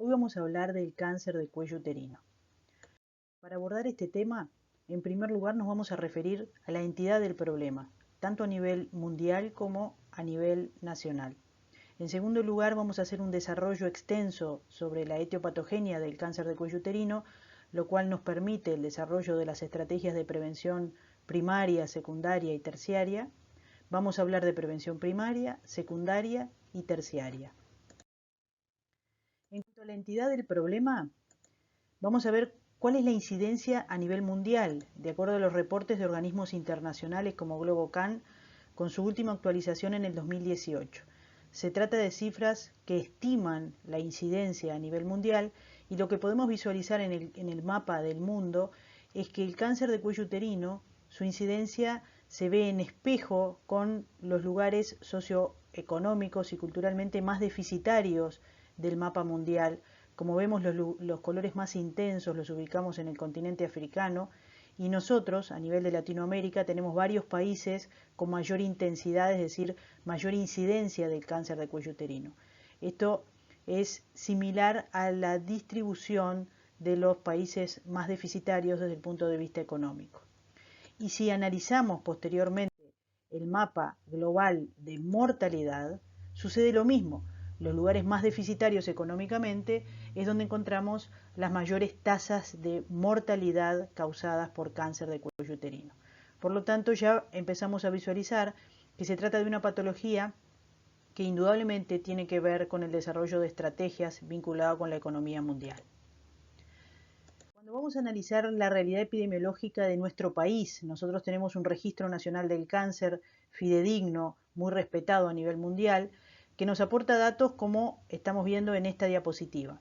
Hoy vamos a hablar del cáncer de cuello uterino. Para abordar este tema, en primer lugar nos vamos a referir a la entidad del problema, tanto a nivel mundial como a nivel nacional. En segundo lugar, vamos a hacer un desarrollo extenso sobre la etiopatogenia del cáncer de cuello uterino, lo cual nos permite el desarrollo de las estrategias de prevención primaria, secundaria y terciaria. Vamos a hablar de prevención primaria, secundaria y terciaria. En cuanto a la entidad del problema, vamos a ver cuál es la incidencia a nivel mundial, de acuerdo a los reportes de organismos internacionales como GloboCan, con su última actualización en el 2018. Se trata de cifras que estiman la incidencia a nivel mundial y lo que podemos visualizar en el mapa del mundo es que el cáncer de cuello uterino, su incidencia se ve en espejo con los lugares socioeconómicos y culturalmente más deficitarios del mapa mundial. Como vemos, los colores más intensos los ubicamos en el continente africano y nosotros, a nivel de Latinoamérica, tenemos varios países con mayor intensidad, es decir, mayor incidencia del cáncer de cuello uterino. Esto es similar a la distribución de los países más deficitarios desde el punto de vista económico. Y si analizamos posteriormente el mapa global de mortalidad, sucede lo mismo. Los lugares más deficitarios económicamente es donde encontramos las mayores tasas de mortalidad causadas por cáncer de cuello uterino. Por lo tanto, ya empezamos a visualizar que se trata de una patología que indudablemente tiene que ver con el desarrollo de estrategias vinculadas con la economía mundial. Cuando vamos a analizar la realidad epidemiológica de nuestro país, nosotros tenemos un registro nacional del cáncer fidedigno, muy respetado a nivel mundial, que nos aporta datos como estamos viendo en esta diapositiva.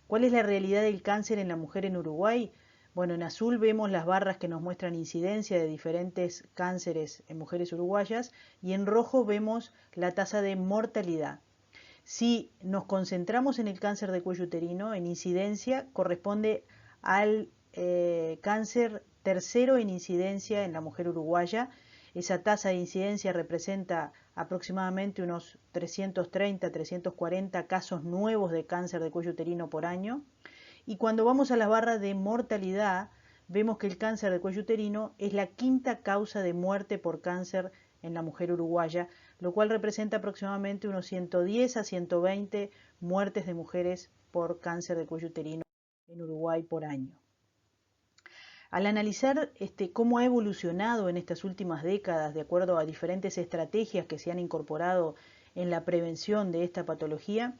¿Cuál es la realidad del cáncer en la mujer en Uruguay? Bueno, en azul vemos las barras que nos muestran incidencia de diferentes cánceres en mujeres uruguayas y en rojo vemos la tasa de mortalidad. Si nos concentramos en el cáncer de cuello uterino, en incidencia corresponde al cáncer tercero en incidencia en la mujer uruguaya. Esa tasa de incidencia representa aproximadamente unos 330, 340 casos nuevos de cáncer de cuello uterino por año. Y cuando vamos a las barras de mortalidad, vemos que el cáncer de cuello uterino es la quinta causa de muerte por cáncer en la mujer uruguaya, lo cual representa aproximadamente unos 110 a 120 muertes de mujeres por cáncer de cuello uterino en Uruguay por año. Al analizar cómo ha evolucionado en estas últimas décadas de acuerdo a diferentes estrategias que se han incorporado en la prevención de esta patología,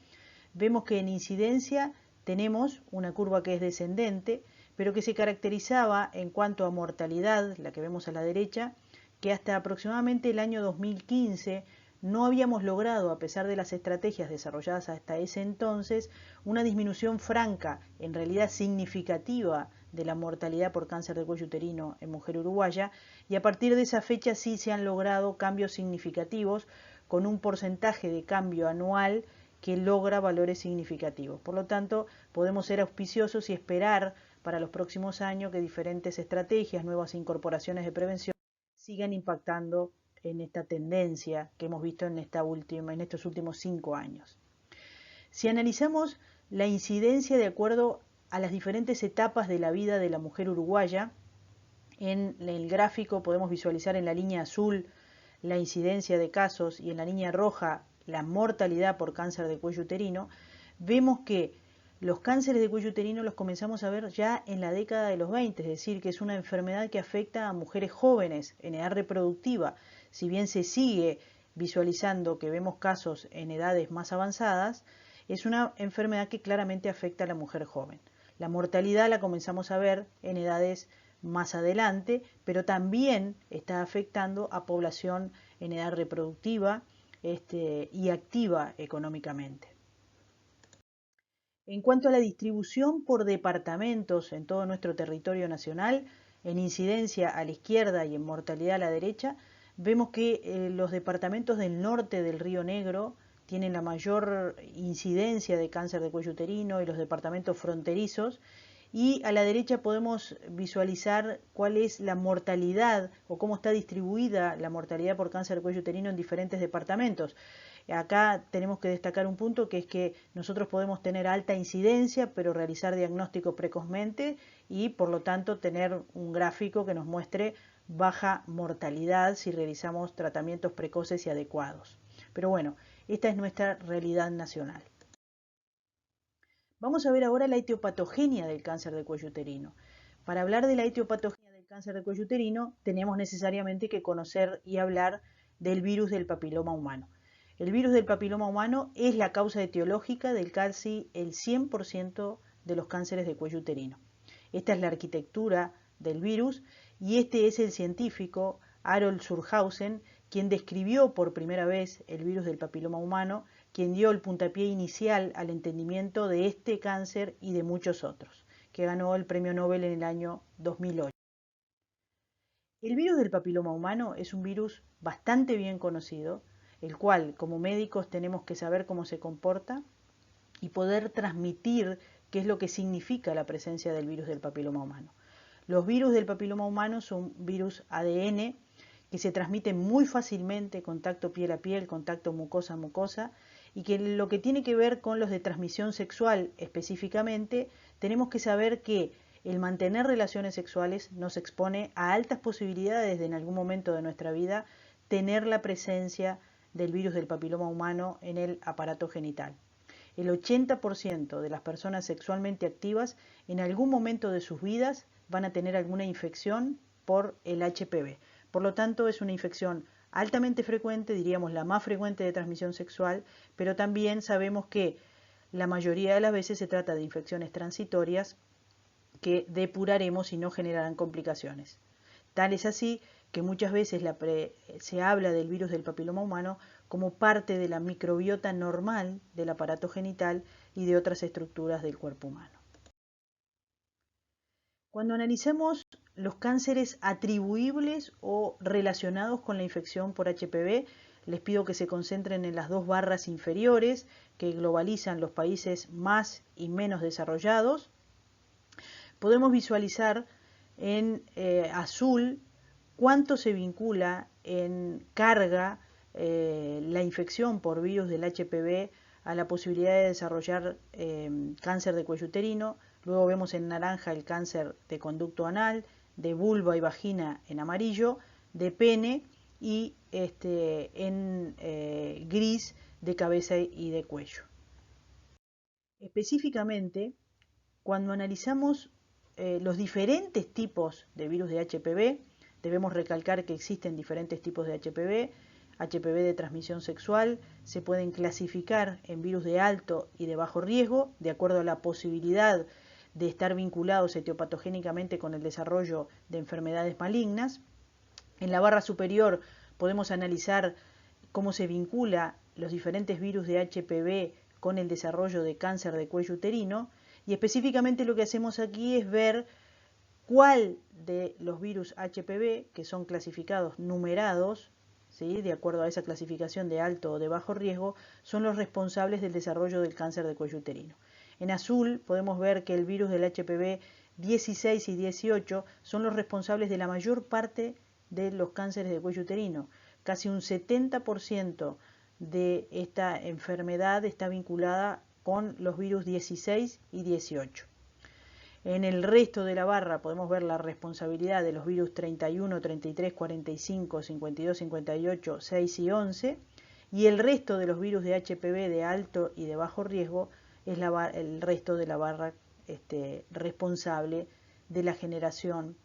vemos que en incidencia tenemos una curva que es descendente, pero que se caracterizaba en cuanto a mortalidad, la que vemos a la derecha, que hasta aproximadamente el año 2015 no habíamos logrado, a pesar de las estrategias desarrolladas hasta ese entonces, una disminución franca, en realidad significativa, de la mortalidad por cáncer de cuello uterino en mujer uruguaya, y a partir de esa fecha sí se han logrado cambios significativos con un porcentaje de cambio anual que logra valores significativos. Por lo tanto, podemos ser auspiciosos y esperar para los próximos años que diferentes estrategias, nuevas incorporaciones de prevención sigan impactando en esta tendencia que hemos visto en estos últimos 5 años. Si analizamos la incidencia de acuerdo a las diferentes etapas de la vida de la mujer uruguaya, en el gráfico podemos visualizar en la línea azul la incidencia de casos y en la línea roja la mortalidad por cáncer de cuello uterino. Vemos que los cánceres de cuello uterino los comenzamos a ver ya en la década de los 20, es decir, que es una enfermedad que afecta a mujeres jóvenes en edad reproductiva. Si bien se sigue visualizando que vemos casos en edades más avanzadas, es una enfermedad que claramente afecta a la mujer joven. La mortalidad la comenzamos a ver en edades más adelante, pero también está afectando a población en edad reproductiva y activa económicamente. En cuanto a la distribución por departamentos en todo nuestro territorio nacional, en incidencia a la izquierda y en mortalidad a la derecha, vemos que los departamentos del norte del Río Negro tienen la mayor incidencia de cáncer de cuello uterino y los departamentos fronterizos, y a la derecha podemos visualizar cuál es la mortalidad o cómo está distribuida la mortalidad por cáncer de cuello uterino en diferentes departamentos. Acá tenemos que destacar un punto, que es que nosotros podemos tener alta incidencia, pero realizar diagnóstico precozmente y por lo tanto tener un gráfico que nos muestre baja mortalidad si realizamos tratamientos precoces y adecuados. Pero bueno, esta es nuestra realidad nacional. Vamos a ver ahora la etiopatogenia del cáncer de cuello uterino. Para hablar de la etiopatogenia del cáncer de cuello uterino, tenemos necesariamente que conocer y hablar del virus del papiloma humano. El virus del papiloma humano es la causa etiológica del casi el 100% de los cánceres de cuello uterino. Esta es la arquitectura del virus y este es el científico Harold Surhausen quien describió por primera vez el virus del papiloma humano, quien dio el puntapié inicial al entendimiento de este cáncer y de muchos otros, que ganó el premio Nobel en el año 2008. El virus del papiloma humano es un virus bastante bien conocido, el cual como médicos tenemos que saber cómo se comporta y poder transmitir qué es lo que significa la presencia del virus del papiloma humano. Los virus del papiloma humano son virus ADN que se transmiten muy fácilmente, contacto piel a piel, contacto mucosa a mucosa, y que lo que tiene que ver con los de transmisión sexual específicamente, tenemos que saber que el mantener relaciones sexuales nos expone a altas posibilidades de en algún momento de nuestra vida tener la presencia del virus del papiloma humano en el aparato genital. El 80% de las personas sexualmente activas en algún momento de sus vidas van a tener alguna infección por el HPV. Por lo tanto, es una infección altamente frecuente, diríamos la más frecuente de transmisión sexual, pero también sabemos que la mayoría de las veces se trata de infecciones transitorias que depuraremos y no generarán complicaciones. Tal es así que muchas veces se habla del virus del papiloma humano como parte de la microbiota normal del aparato genital y de otras estructuras del cuerpo humano. Cuando analizamos los cánceres atribuibles o relacionados con la infección por HPV, les pido que se concentren en las dos barras inferiores que globalizan los países más y menos desarrollados. Podemos visualizar en azul cuánto se vincula en carga la infección por virus del HPV a la posibilidad de desarrollar cáncer de cuello uterino. Luego vemos en naranja el cáncer de conducto anal, de vulva y vagina en amarillo, de pene y en gris de cabeza y de cuello. Específicamente, cuando analizamos los diferentes tipos de virus de HPV, debemos recalcar que existen diferentes tipos de HPV. HPV de transmisión sexual se pueden clasificar en virus de alto y de bajo riesgo, de acuerdo a la posibilidad de estar vinculados etiopatogénicamente con el desarrollo de enfermedades malignas. En la barra superior podemos analizar cómo se vincula los diferentes virus de HPV con el desarrollo de cáncer de cuello uterino, y específicamente lo que hacemos aquí es ver cuál de los virus HPV, que son clasificados numerados, ¿sí?, de acuerdo a esa clasificación de alto o de bajo riesgo, son los responsables del desarrollo del cáncer de cuello uterino. En azul podemos ver que el virus del HPV 16 y 18 son los responsables de la mayor parte de los cánceres de cuello uterino. Casi un 70% de esta enfermedad está vinculada con los virus 16 y 18. En el resto de la barra podemos ver la responsabilidad de los virus 31, 33, 45, 52, 58, 6 y 11, y el resto de los virus de HPV de alto y de bajo riesgo es el resto de la barra responsable de la generación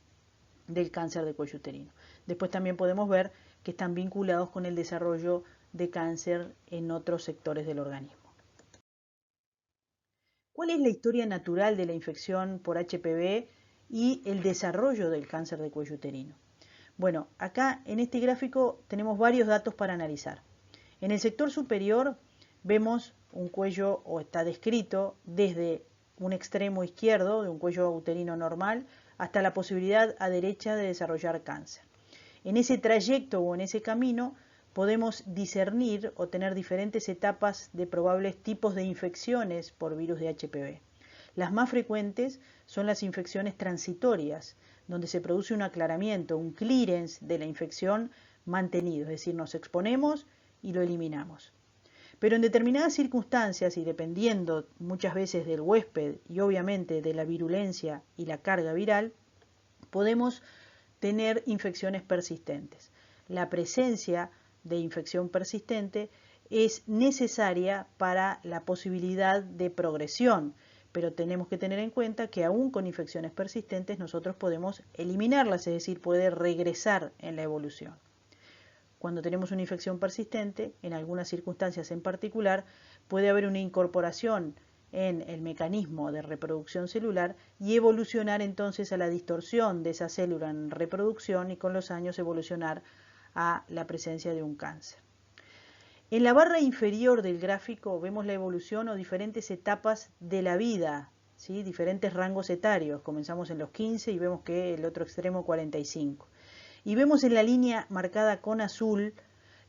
del cáncer de cuello uterino. Después también podemos ver que están vinculados con el desarrollo de cáncer en otros sectores del organismo. ¿Cuál es la historia natural de la infección por HPV y el desarrollo del cáncer de cuello uterino? Bueno, acá en este gráfico tenemos varios datos para analizar. En el sector superior vemos un cuello, o está descrito, desde un extremo izquierdo de un cuello uterino normal hasta la posibilidad a derecha de desarrollar cáncer. En ese trayecto o en ese camino podemos discernir o tener diferentes etapas de probables tipos de infecciones por virus de HPV. Las más frecuentes son las infecciones transitorias, donde se produce un aclaramiento, un clearance de la infección mantenido, es decir, nos exponemos y lo eliminamos. Pero en determinadas circunstancias y dependiendo muchas veces del huésped y obviamente de la virulencia y la carga viral, podemos tener infecciones persistentes. La presencia de infección persistente es necesaria para la posibilidad de progresión, pero tenemos que tener en cuenta que aún con infecciones persistentes nosotros podemos eliminarlas, es decir, puede regresar en la evolución. Cuando tenemos una infección persistente, en algunas circunstancias en particular, puede haber una incorporación en el mecanismo de reproducción celular y evolucionar entonces a la distorsión de esa célula en reproducción y con los años evolucionar a la presencia de un cáncer. En la barra inferior del gráfico vemos la evolución o diferentes etapas de la vida, ¿sí? Diferentes rangos etarios. Comenzamos en los 15 y vemos que el otro extremo 45. Y vemos en la línea marcada con azul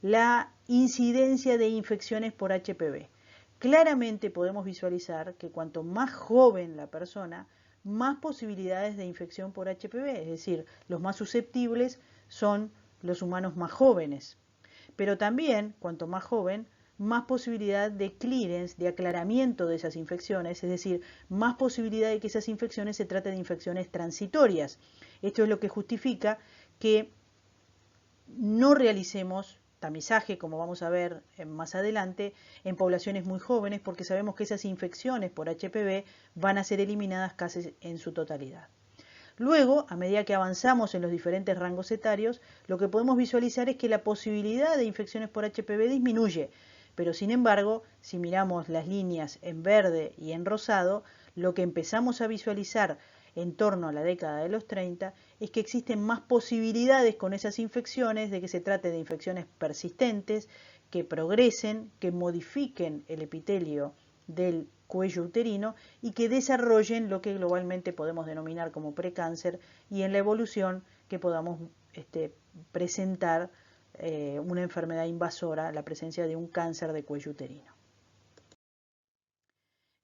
la incidencia de infecciones por HPV. Claramente podemos visualizar que cuanto más joven la persona, más posibilidades de infección por HPV, es decir, los más susceptibles son los humanos más jóvenes. Pero también, cuanto más joven, más posibilidad de clearance, de aclaramiento de esas infecciones, es decir, más posibilidad de que esas infecciones se traten de infecciones transitorias. Esto es lo que justifica que no realicemos tamizaje, como vamos a ver más adelante, en poblaciones muy jóvenes, porque sabemos que esas infecciones por HPV van a ser eliminadas casi en su totalidad. Luego, a medida que avanzamos en los diferentes rangos etarios, lo que podemos visualizar es que la posibilidad de infecciones por HPV disminuye, pero sin embargo, si miramos las líneas en verde y en rosado, lo que empezamos a visualizar en torno a la década de los 30 es que existen más posibilidades con esas infecciones de que se trate de infecciones persistentes, que progresen, que modifiquen el epitelio del cuello uterino y que desarrollen lo que globalmente podemos denominar como precáncer y en la evolución que podamos presentar una enfermedad invasora, la presencia de un cáncer de cuello uterino.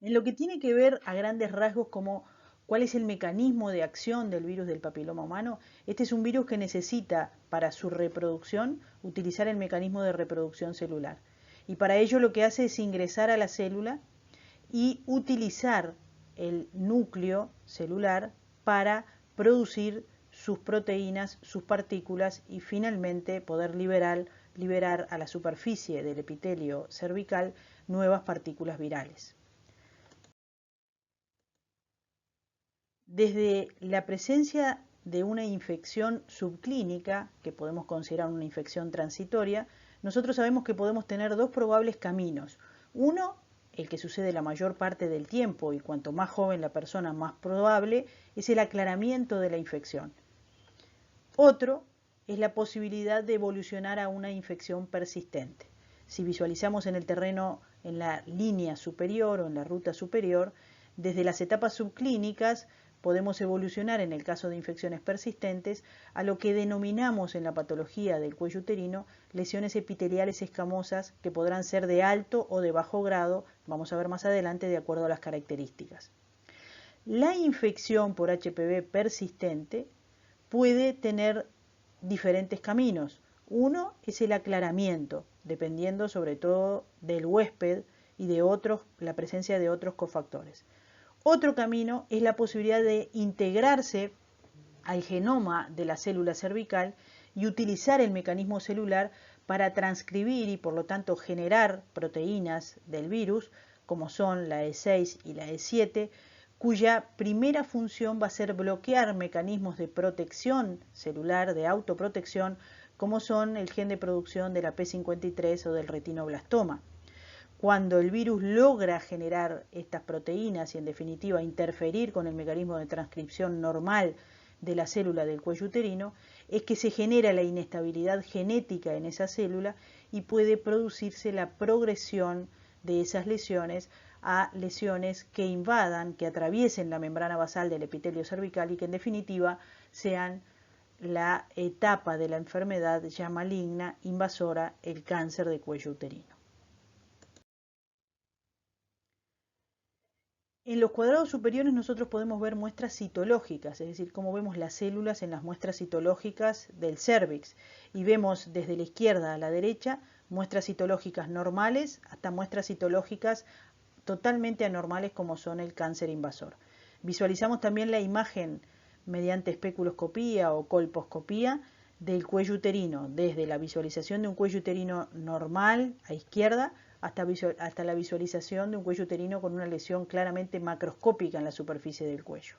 En lo que tiene que ver a grandes rasgos como cuál es el mecanismo de acción del virus del papiloma humano, este es un virus que necesita para su reproducción utilizar el mecanismo de reproducción celular. Y para ello lo que hace es ingresar a la célula y utilizar el núcleo celular para producir sus proteínas, sus partículas y finalmente poder liberar a la superficie del epitelio cervical nuevas partículas virales. Desde la presencia de una infección subclínica, que podemos considerar una infección transitoria, nosotros sabemos que podemos tener dos probables caminos. Uno, el que sucede la mayor parte del tiempo y cuanto más joven la persona más probable, es el aclaramiento de la infección. Otro es la posibilidad de evolucionar a una infección persistente. Si visualizamos en el terreno, en la línea superior o en la ruta superior, desde las etapas subclínicas podemos evolucionar en el caso de infecciones persistentes a lo que denominamos en la patología del cuello uterino lesiones epiteliales escamosas que podrán ser de alto o de bajo grado, vamos a ver más adelante de acuerdo a las características. La infección por HPV persistente puede tener diferentes caminos. Uno es el aclaramiento, dependiendo sobre todo del huésped y de la presencia de otros cofactores. Otro camino es la posibilidad de integrarse al genoma de la célula cervical y utilizar el mecanismo celular para transcribir y por lo tanto generar proteínas del virus, como son la E6 y la E7, cuya primera función va a ser bloquear mecanismos de protección celular, de autoprotección, como son el gen de producción de la P53 o del retinoblastoma. Cuando el virus logra generar estas proteínas y en definitiva interferir con el mecanismo de transcripción normal de la célula del cuello uterino, es que se genera la inestabilidad genética en esa célula y puede producirse la progresión de esas lesiones a lesiones que invadan, que atraviesen la membrana basal del epitelio cervical y que en definitiva sean la etapa de la enfermedad ya maligna, invasora, el cáncer de cuello uterino. En los cuadrados superiores nosotros podemos ver muestras citológicas, es decir, cómo vemos las células en las muestras citológicas del cérvix. Y vemos desde la izquierda a la derecha muestras citológicas normales hasta muestras citológicas totalmente anormales como son el cáncer invasor. Visualizamos también la imagen mediante especuloscopía o colposcopía del cuello uterino, desde la visualización de un cuello uterino normal a izquierda hasta la visualización de un cuello uterino con una lesión claramente macroscópica en la superficie del cuello.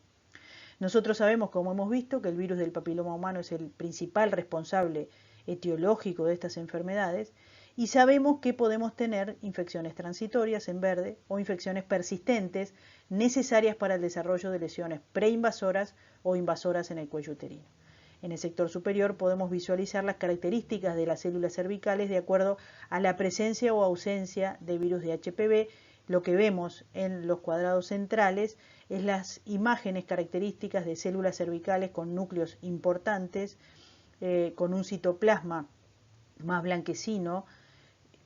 Nosotros sabemos, como hemos visto, que el virus del papiloma humano es el principal responsable etiológico de estas enfermedades y sabemos que podemos tener infecciones transitorias en verde o infecciones persistentes necesarias para el desarrollo de lesiones preinvasoras o invasoras en el cuello uterino. En el sector superior podemos visualizar las características de las células cervicales de acuerdo a la presencia o ausencia de virus de HPV. Lo que vemos en los cuadrados centrales es las imágenes características de células cervicales con núcleos importantes, con un citoplasma más blanquecino,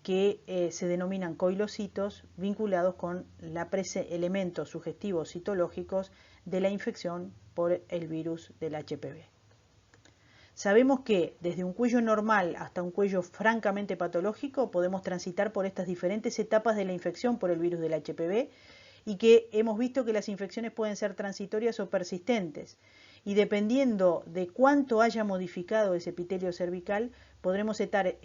que se denominan coilocitos, vinculados con elementos sugestivos citológicos de la infección por el virus del HPV. Sabemos que desde un cuello normal hasta un cuello francamente patológico podemos transitar por estas diferentes etapas de la infección por el virus del HPV y que hemos visto que las infecciones pueden ser transitorias o persistentes. Y dependiendo de cuánto haya modificado ese epitelio cervical, podremos estar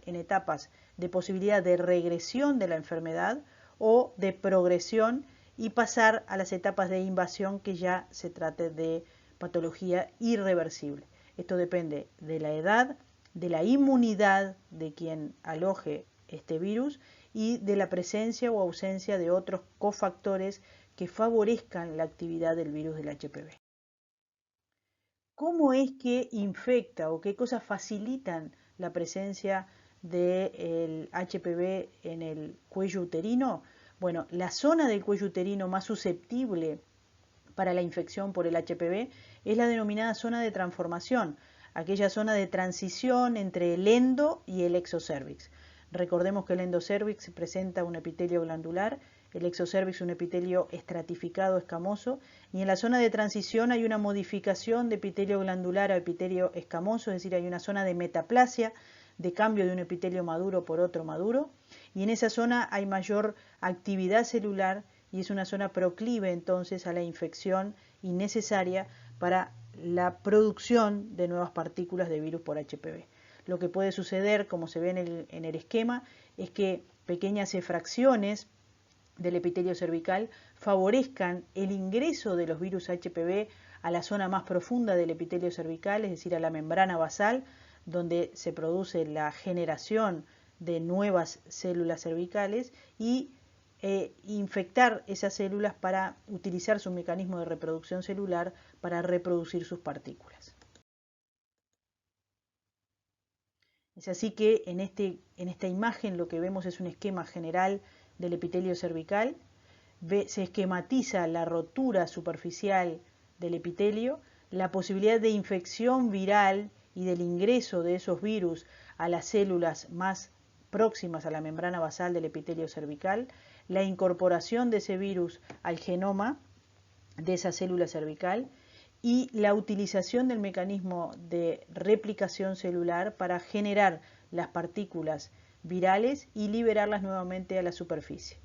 en etapas de posibilidad de regresión de la enfermedad o de progresión y pasar a las etapas de invasión, que ya se trate de patología irreversible. Esto depende de la edad, de la inmunidad de quien aloje este virus y de la presencia o ausencia de otros cofactores que favorezcan la actividad del virus del HPV. ¿Cómo es que infecta o qué cosas facilitan la presencia del HPV en el cuello uterino? Bueno, la zona del cuello uterino más susceptible para la infección por el HPV es la denominada zona de transformación, aquella zona de transición entre el endo y el exocervix. Recordemos que el endocervix presenta un epitelio glandular, el exocervix un epitelio estratificado escamoso, y en la zona de transición hay una modificación de epitelio glandular a epitelio escamoso, es decir, hay una zona de metaplasia, de cambio de un epitelio maduro por otro maduro, y en esa zona hay mayor actividad celular y es una zona proclive entonces a la infección y necesaria para la producción de nuevas partículas de virus por HPV. Lo que puede suceder, como se ve en el esquema, es que pequeñas efracciones del epitelio cervical favorezcan el ingreso de los virus HPV a la zona más profunda del epitelio cervical, es decir, a la membrana basal, donde se produce la generación de nuevas células cervicales y infectar esas células para utilizar su mecanismo de reproducción celular para reproducir sus partículas. Es así que en esta imagen lo que vemos es un esquema general del epitelio cervical. Se esquematiza la rotura superficial del epitelio, la posibilidad de infección viral y del ingreso de esos virus a las células más próximas a la membrana basal del epitelio cervical, la incorporación de ese virus al genoma de esa célula cervical y la utilización del mecanismo de replicación celular para generar las partículas virales y liberarlas nuevamente a la superficie.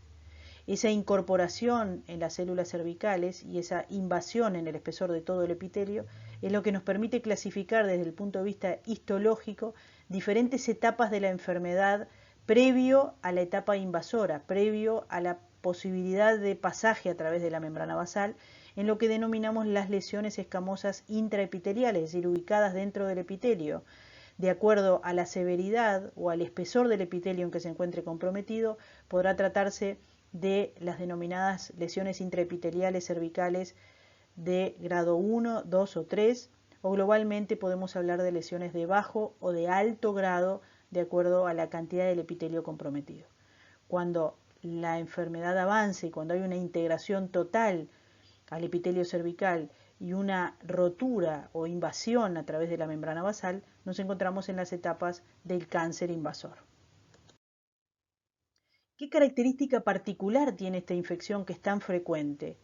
Esa incorporación en las células cervicales y esa invasión en el espesor de todo el epitelio es lo que nos permite clasificar desde el punto de vista histológico diferentes etapas de la enfermedad previo a la etapa invasora, previo a la posibilidad de pasaje a través de la membrana basal, en lo que denominamos las lesiones escamosas intraepiteliales, es decir, ubicadas dentro del epitelio. De acuerdo a la severidad o al espesor del epitelio en que se encuentre comprometido, podrá tratarse de las denominadas lesiones intraepiteliales cervicales de grado 1, 2 o 3, o globalmente podemos hablar de lesiones de bajo o de alto grado de acuerdo a la cantidad del epitelio comprometido. Cuando la enfermedad avance y cuando hay una integración total al epitelio cervical y una rotura o invasión a través de la membrana basal, nos encontramos en las etapas del cáncer invasor. ¿Qué característica particular tiene esta infección que es tan frecuente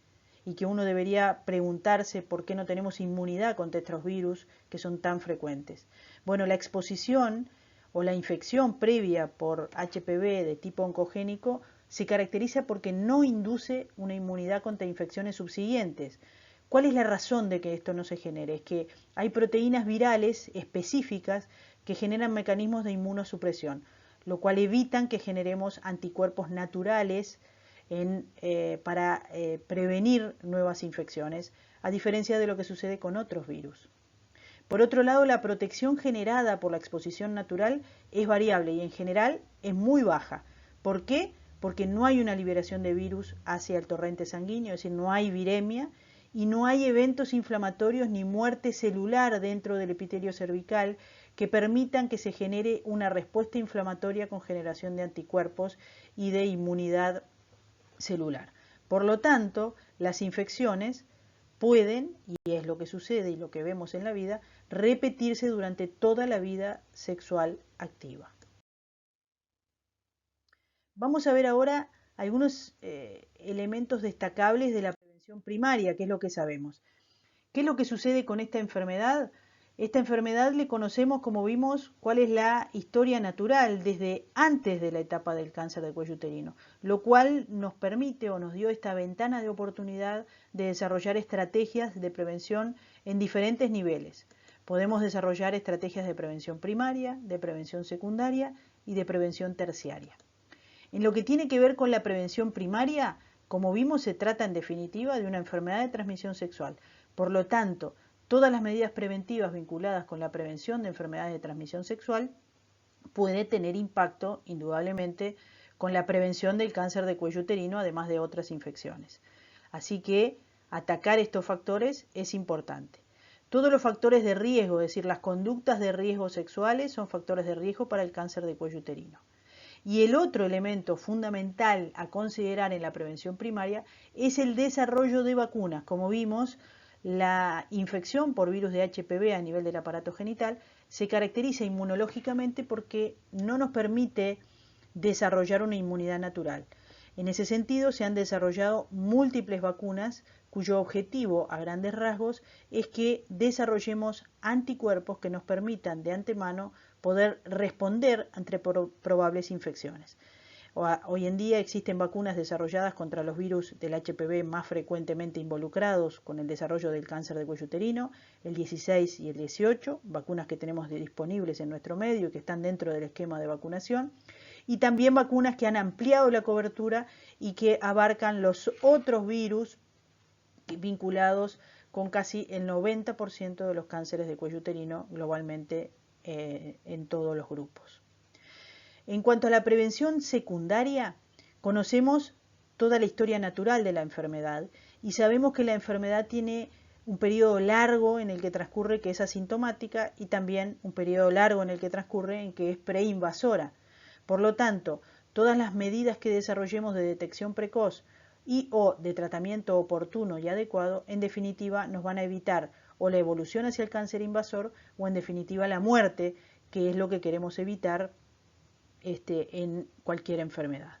y que uno debería preguntarse por qué no tenemos inmunidad contra estos virus que son tan frecuentes? Bueno, la exposición o la infección previa por HPV de tipo oncogénico se caracteriza porque no induce una inmunidad contra infecciones subsiguientes. ¿Cuál es la razón de que esto no se genere? Es que hay proteínas virales específicas que generan mecanismos de inmunosupresión, lo cual evitan que generemos anticuerpos naturales para prevenir nuevas infecciones, a diferencia de lo que sucede con otros virus. Por otro lado, la protección generada por la exposición natural es variable y en general es muy baja. ¿Por qué? Porque no hay una liberación de virus hacia el torrente sanguíneo, es decir, no hay viremia y no hay eventos inflamatorios ni muerte celular dentro del epitelio cervical que permitan que se genere una respuesta inflamatoria con generación de anticuerpos y de inmunidad celular. Por lo tanto, las infecciones pueden, y es lo que sucede y lo que vemos en la vida, repetirse durante toda la vida sexual activa. Vamos a ver ahora algunos elementos destacables de la prevención primaria, que es lo que sabemos. ¿Qué es lo que sucede con esta enfermedad? Esta enfermedad le conocemos, como vimos, cuál es la historia natural desde antes de la etapa del cáncer de cuello uterino, lo cual nos permite o nos dio esta ventana de oportunidad de desarrollar estrategias de prevención en diferentes niveles. Podemos desarrollar estrategias de prevención primaria, de prevención secundaria y de prevención terciaria. En lo que tiene que ver con la prevención primaria, como vimos, se trata en definitiva de una enfermedad de transmisión sexual. Por lo tanto, todas las medidas preventivas vinculadas con la prevención de enfermedades de transmisión sexual puede tener impacto, indudablemente, con la prevención del cáncer de cuello uterino, además de otras infecciones. Así que atacar estos factores es importante. Todos los factores de riesgo, es decir, las conductas de riesgo sexuales, son factores de riesgo para el cáncer de cuello uterino. Y el otro elemento fundamental a considerar en la prevención primaria es el desarrollo de vacunas. Como vimos, la infección por virus de HPV a nivel del aparato genital se caracteriza inmunológicamente porque no nos permite desarrollar una inmunidad natural. En ese sentido, se han desarrollado múltiples vacunas cuyo objetivo, a grandes rasgos, es que desarrollemos anticuerpos que nos permitan de antemano poder responder ante probables infecciones. Hoy en día existen vacunas desarrolladas contra los virus del HPV más frecuentemente involucrados con el desarrollo del cáncer de cuello uterino, el 16 y el 18, vacunas que tenemos disponibles en nuestro medio y que están dentro del esquema de vacunación, y también vacunas que han ampliado la cobertura y que abarcan los otros virus vinculados con casi el 90% de los cánceres de cuello uterino globalmente en todos los grupos. En cuanto a la prevención secundaria, conocemos toda la historia natural de la enfermedad y sabemos que la enfermedad tiene un periodo largo en el que transcurre que es asintomática y también un periodo largo en el que transcurre en que es preinvasora. Por lo tanto, todas las medidas que desarrollemos de detección precoz y o de tratamiento oportuno y adecuado, en definitiva, nos van a evitar o la evolución hacia el cáncer invasor o en definitiva la muerte, que es lo que queremos evitar en cualquier enfermedad.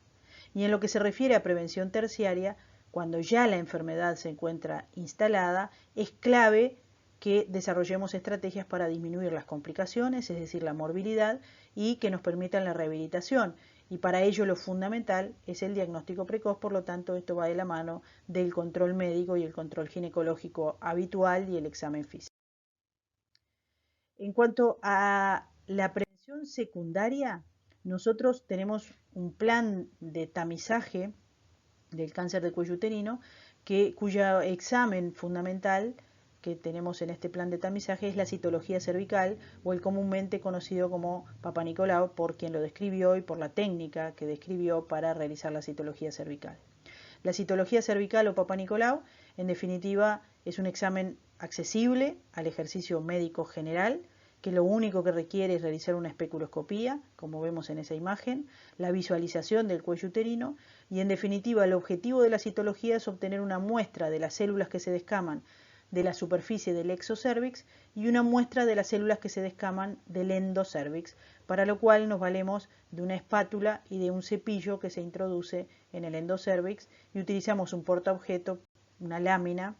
Y en lo que se refiere a prevención terciaria, cuando ya la enfermedad se encuentra instalada, es clave que desarrollemos estrategias para disminuir las complicaciones, es decir, la morbilidad, y que nos permitan la rehabilitación. Y para ello lo fundamental es el diagnóstico precoz, por lo tanto esto va de la mano del control médico y el control ginecológico habitual y el examen físico. En cuanto a la prevención secundaria, nosotros tenemos un plan de tamizaje del cáncer de cuello uterino cuyo examen fundamental que tenemos en este plan de tamizaje es la citología cervical o el comúnmente conocido como Papa Nicolau por quien lo describió y por la técnica que describió para realizar la citología cervical. La citología cervical o Papa Nicolau, en definitiva, es un examen accesible al ejercicio médico general, que lo único que requiere es realizar una especuloscopía, como vemos en esa imagen, la visualización del cuello uterino y en definitiva el objetivo de la citología es obtener una muestra de las células que se descaman de la superficie del exocervix y una muestra de las células que se descaman del endocervix, para lo cual nos valemos de una espátula y de un cepillo que se introduce en el endocervix y utilizamos un portaobjeto, una lámina,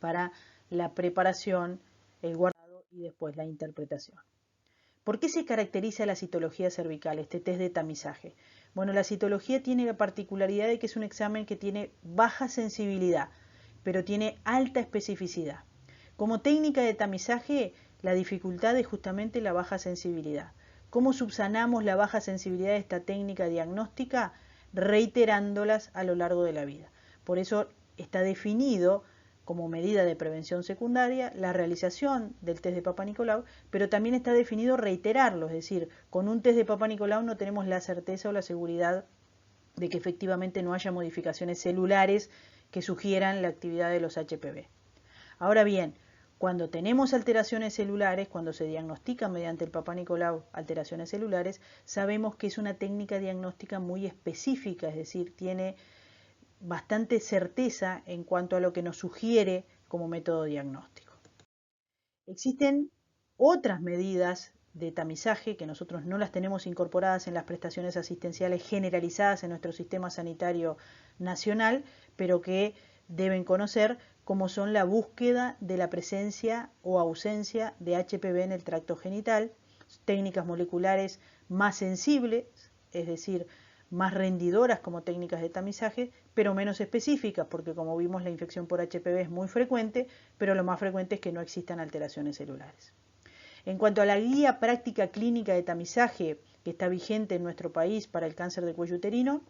para la preparación, el guardado y después la interpretación. ¿Por qué se caracteriza la citología cervical, este test de tamizaje? Bueno, la citología tiene la particularidad de que es un examen que tiene baja sensibilidad, pero tiene alta especificidad. Como técnica de tamizaje, la dificultad es justamente la baja sensibilidad. ¿Cómo subsanamos la baja sensibilidad de esta técnica diagnóstica? Reiterándolas a lo largo de la vida. Por eso está definido como medida de prevención secundaria la realización del test de Papa Nicolau, pero también está definido reiterarlo, es decir, con un test de Papa Nicolau no tenemos la certeza o la seguridad de que efectivamente no haya modificaciones celulares que sugieran la actividad de los HPV. Ahora bien, cuando tenemos alteraciones celulares, cuando se diagnostican mediante el Papa Nicolau alteraciones celulares, sabemos que es una técnica diagnóstica muy específica, es decir, tiene bastante certeza en cuanto a lo que nos sugiere como método diagnóstico. Existen otras medidas de tamizaje que nosotros no las tenemos incorporadas en las prestaciones asistenciales generalizadas en nuestro sistema sanitario nacional, pero que deben conocer, como son la búsqueda de la presencia o ausencia de HPV en el tracto genital, técnicas moleculares más sensibles, es decir, más rendidoras como técnicas de tamizaje, pero menos específicas, porque como vimos la infección por HPV es muy frecuente, pero lo más frecuente es que no existan alteraciones celulares. En cuanto a la guía práctica clínica de tamizaje que está vigente en nuestro país para el cáncer de cuello uterino,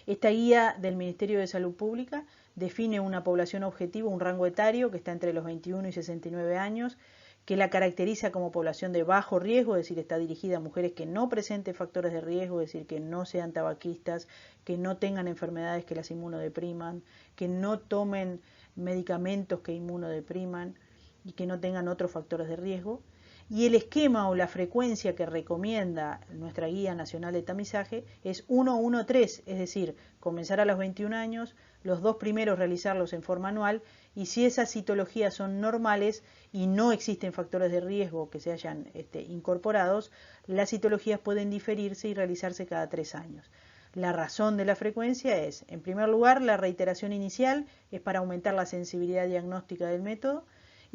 esta guía del Ministerio de Salud Pública define una población objetivo, un rango etario que está entre los 21 y 69 años, que la caracteriza como población de bajo riesgo, es decir, está dirigida a mujeres que no presenten factores de riesgo, es decir, que no sean tabaquistas, que no tengan enfermedades que las inmunodepriman, que no tomen medicamentos que inmunodepriman y que no tengan otros factores de riesgo. Y el esquema o la frecuencia que recomienda nuestra Guía Nacional de Tamizaje es 1-1-3, es decir, comenzar a los 21 años, los 2 primeros realizarlos en forma anual, y si esas citologías son normales y no existen factores de riesgo que se hayan incorporados, las citologías pueden diferirse y realizarse cada 3 años. La razón de la frecuencia es, en primer lugar, la reiteración inicial es para aumentar la sensibilidad diagnóstica del método,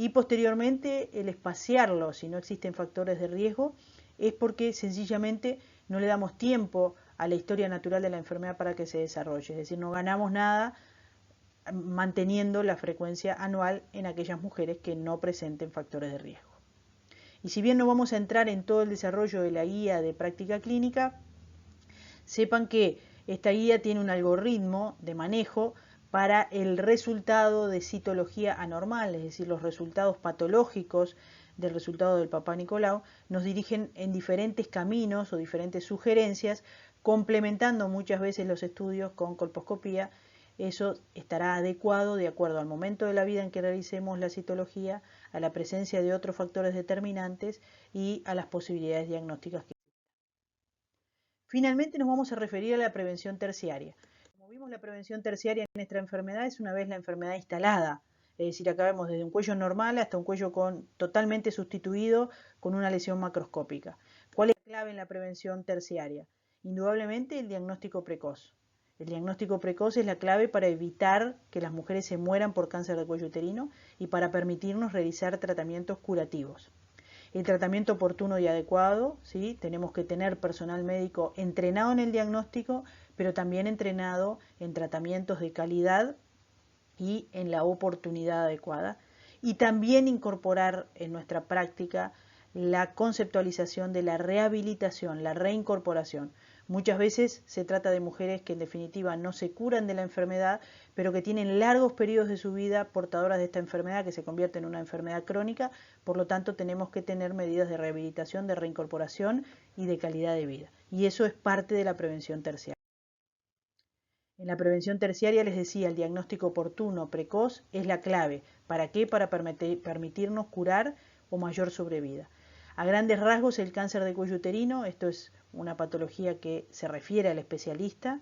y posteriormente el espaciarlo, si no existen factores de riesgo, es porque sencillamente no le damos tiempo a la historia natural de la enfermedad para que se desarrolle, es decir, no ganamos nada manteniendo la frecuencia anual en aquellas mujeres que no presenten factores de riesgo. Y si bien no vamos a entrar en todo el desarrollo de la guía de práctica clínica, sepan que esta guía tiene un algoritmo de manejo para el resultado de citología anormal, es decir, los resultados patológicos del resultado del Papa Nicolau nos dirigen en diferentes caminos o diferentes sugerencias, complementando muchas veces los estudios con colposcopía. Eso estará adecuado de acuerdo al momento de la vida en que realicemos la citología, a la presencia de otros factores determinantes y a las posibilidades diagnósticas que Finalmente nos vamos a referir a la prevención terciaria. Como vimos, la prevención terciaria en nuestra enfermedad es una vez la enfermedad instalada, es decir, acá vemos desde un cuello normal hasta un cuello totalmente sustituido con una lesión macroscópica. ¿Cuál es la clave en la prevención terciaria? Indudablemente el diagnóstico precoz. El diagnóstico precoz es la clave para evitar que las mujeres se mueran por cáncer de cuello uterino y para permitirnos realizar tratamientos curativos. El tratamiento oportuno y adecuado, ¿sí? Tenemos que tener personal médico entrenado en el diagnóstico, pero también entrenado en tratamientos de calidad y en la oportunidad adecuada. Y también incorporar en nuestra práctica la conceptualización de la rehabilitación, la reincorporación. Muchas veces se trata de mujeres que en definitiva no se curan de la enfermedad, pero que tienen largos periodos de su vida portadoras de esta enfermedad que se convierte en una enfermedad crónica, por lo tanto tenemos que tener medidas de rehabilitación, de reincorporación y de calidad de vida. Y eso es parte de la prevención terciaria. En la prevención terciaria les decía, el diagnóstico oportuno, precoz, es la clave. ¿Para qué? Para permitirnos curar o mayor sobrevida. A grandes rasgos, el cáncer de cuello uterino, esto es una patología que se refiere al especialista,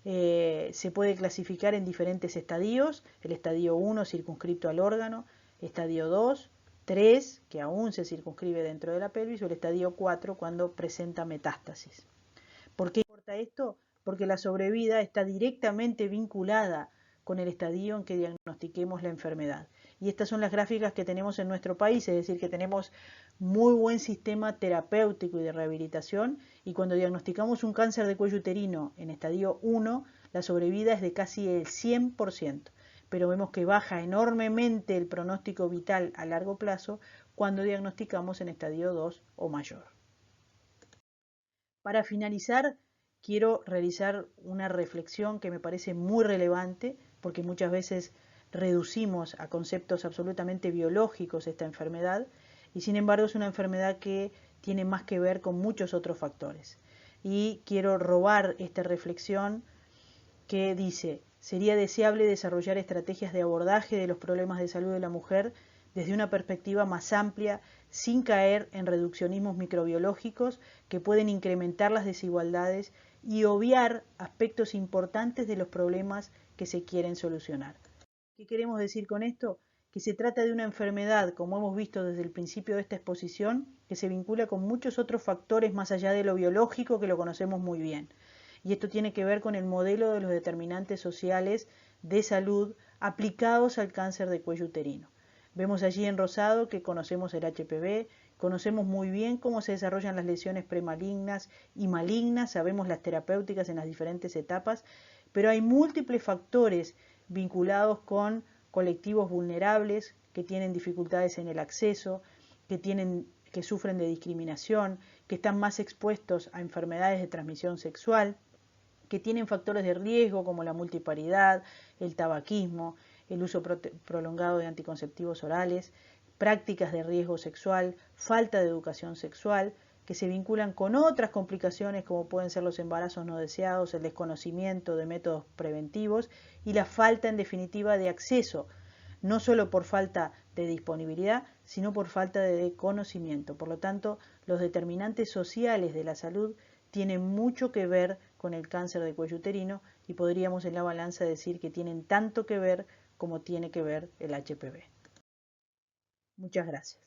se puede clasificar en diferentes estadios. El estadio 1 circunscrito al órgano, estadio 2, 3, que aún se circunscribe dentro de la pelvis, o el estadio 4 cuando presenta metástasis. ¿Por qué importa esto? Porque la sobrevida está directamente vinculada con el estadio en que diagnostiquemos la enfermedad. Y estas son las gráficas que tenemos en nuestro país, es decir, que tenemos muy buen sistema terapéutico y de rehabilitación, y cuando diagnosticamos un cáncer de cuello uterino en estadio 1, la sobrevida es de casi el 100%, pero vemos que baja enormemente el pronóstico vital a largo plazo cuando diagnosticamos en estadio 2 o mayor. Para finalizar, quiero realizar una reflexión que me parece muy relevante, porque muchas veces reducimos a conceptos absolutamente biológicos esta enfermedad, y sin embargo es una enfermedad que tiene más que ver con muchos otros factores. Y quiero robar esta reflexión que dice: sería deseable desarrollar estrategias de abordaje de los problemas de salud de la mujer desde una perspectiva más amplia, sin caer en reduccionismos microbiológicos que pueden incrementar las desigualdades y obviar aspectos importantes de los problemas que se quieren solucionar. ¿Qué queremos decir con esto? Que se trata de una enfermedad, como hemos visto desde el principio de esta exposición, que se vincula con muchos otros factores más allá de lo biológico que lo conocemos muy bien. Y esto tiene que ver con el modelo de los determinantes sociales de salud aplicados al cáncer de cuello uterino. Vemos allí en rosado que conocemos el HPV, conocemos muy bien cómo se desarrollan las lesiones premalignas y malignas, sabemos las terapéuticas en las diferentes etapas, pero hay múltiples factores vinculados con colectivos vulnerables que tienen dificultades en el acceso, que sufren de discriminación, que están más expuestos a enfermedades de transmisión sexual, que tienen factores de riesgo como la multiparidad, el tabaquismo, el uso prolongado de anticonceptivos orales, prácticas de riesgo sexual, falta de educación sexual, que se vinculan con otras complicaciones como pueden ser los embarazos no deseados, el desconocimiento de métodos preventivos y la falta en definitiva de acceso, no solo por falta de disponibilidad, sino por falta de conocimiento. Por lo tanto, los determinantes sociales de la salud tienen mucho que ver con el cáncer de cuello uterino y podríamos en la balanza decir que tienen tanto que ver como tiene que ver el HPV. Muchas gracias.